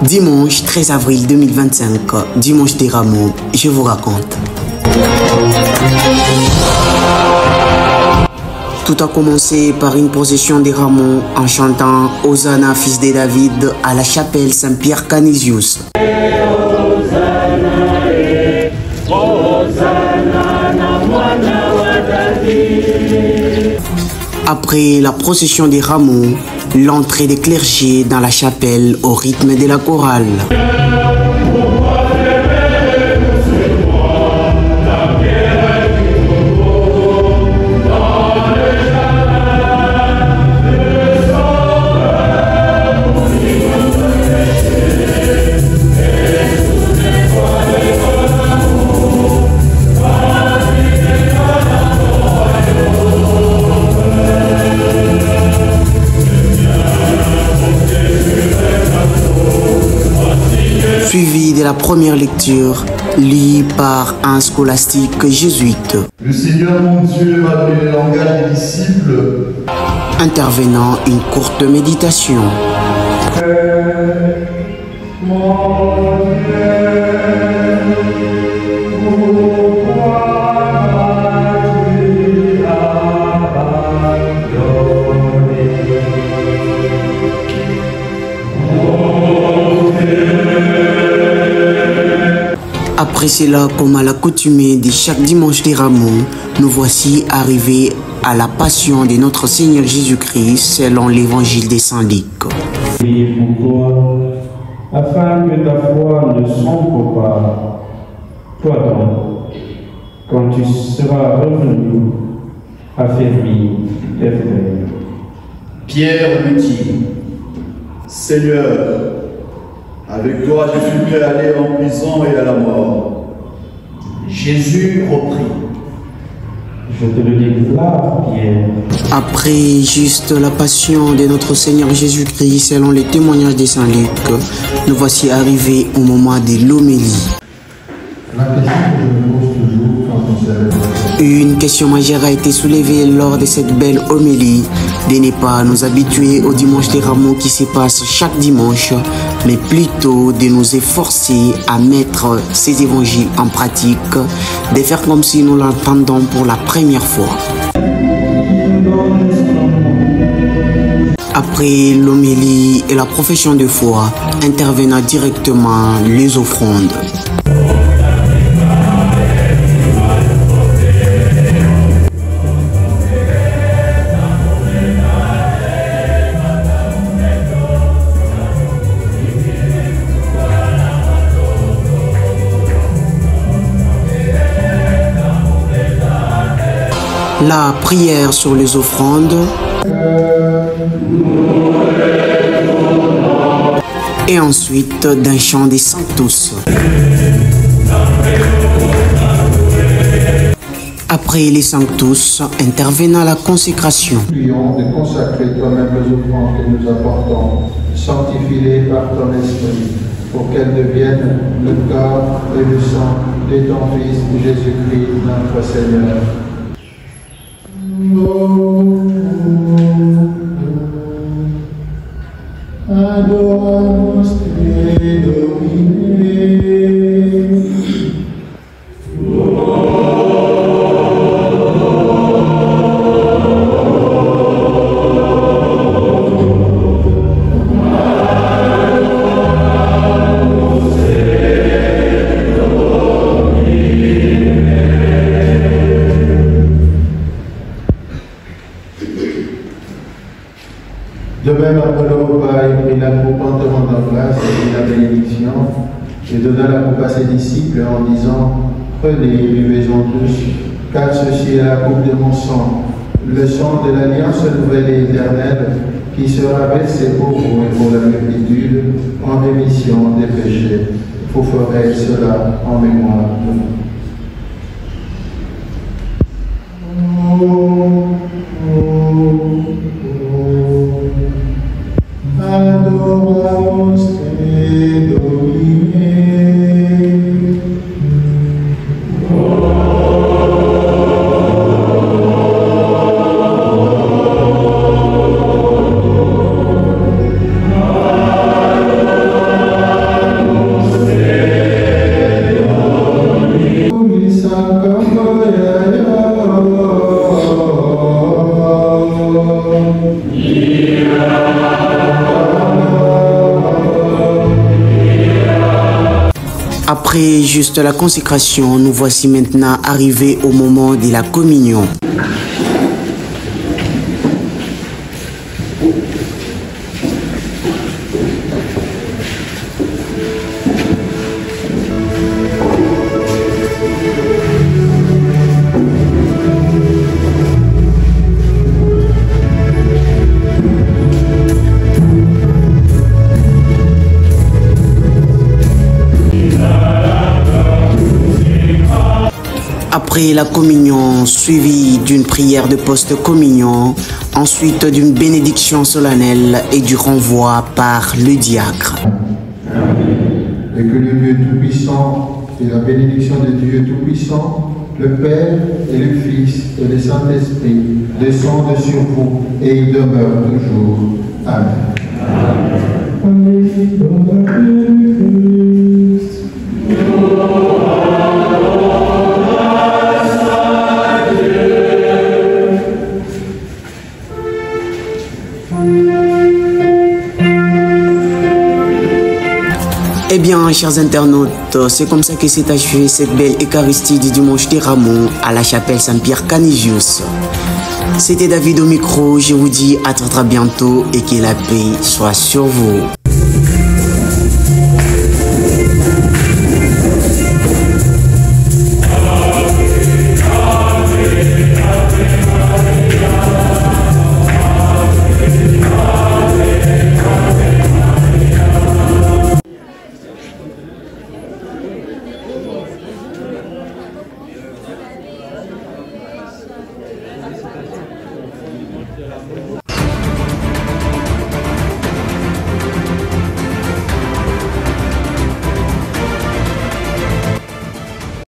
Dimanche 13 avril 2025, dimanche des Rameaux, je vous raconte. Tout a commencé par une procession des Rameaux en chantant Hosanna, fils de David, à la chapelle Saint-Pierre Canisius. Après la procession des Rameaux, l'entrée des clergés dans la chapelle au rythme de la chorale. Suivi de la première lecture, lue par un scolastique jésuite. Le Seigneur mon Dieu m'a appelé le langage des disciples. Intervenant une courte méditation. Après cela, comme à l'accoutumée de chaque dimanche des Rameaux, nous voici arrivés à la passion de notre Seigneur Jésus-Christ selon l'évangile de Saint Luc. Priez pour toi, afin que ta foi ne sombre pas. Toi donc, quand tu seras revenu, affermis tes frères. Pierre lui dit, Seigneur, avec toi je suis prêt à aller en prison et à la mort. Jésus reprit, je te le déclare, Pierre. Après juste la passion de notre Seigneur Jésus-Christ selon les témoignages de Saint Luc, nous voici arrivés au moment de l'homélie. la question que je me pose toujours quand on célèbre. Une question majeure a été soulevée lors de cette belle homélie, de ne pas nous habituer au dimanche des Rameaux qui se passe chaque dimanche, mais plutôt de nous efforcer à mettre ces évangiles en pratique, de faire comme si nous l'entendons pour la première fois. Après l'homélie et la profession de foi, intervenant directement les offrandes. La prière sur les offrandes et ensuite d'un chant des Sanctus. Après les Sanctus, intervenant la consécration. Prions de consacrer toi-même les offrandes que nous apportons, sanctifie-les par ton esprit, pour qu'elles deviennent le corps et le sang de ton Fils Jésus-Christ, notre Seigneur. Adoramus te Domine. De même, après le repas, il prit la coupe en demandant grâce et dit la bénédiction, et donna la coupe à ses disciples en disant, prenez et buvez-en tous, car ceci est la coupe de mon sang, le sang de l'alliance nouvelle et éternelle, qui sera versé pour vous et pour la multitude en rémission des péchés. Vous ferez cela en mémoire de nous. Adoramus te Domine. Après juste la consécration, nous voici maintenant arrivés au moment de la communion. Après la communion, suivie d'une prière de post-communion, ensuite d'une bénédiction solennelle et du renvoi par le diacre. Et que le Dieu Tout-Puissant et la bénédiction de Dieu Tout-Puissant, le Père et le Fils et le Saint-Esprit descendent sur vous et ils demeurent toujours. Amen. Eh bien, chers internautes, c'est comme ça que s'est achevée cette belle Eucharistie du dimanche des Rameaux à la chapelle Saint-Pierre-Canisius. C'était David au micro, je vous dis à très bientôt et que la paix soit sur vous.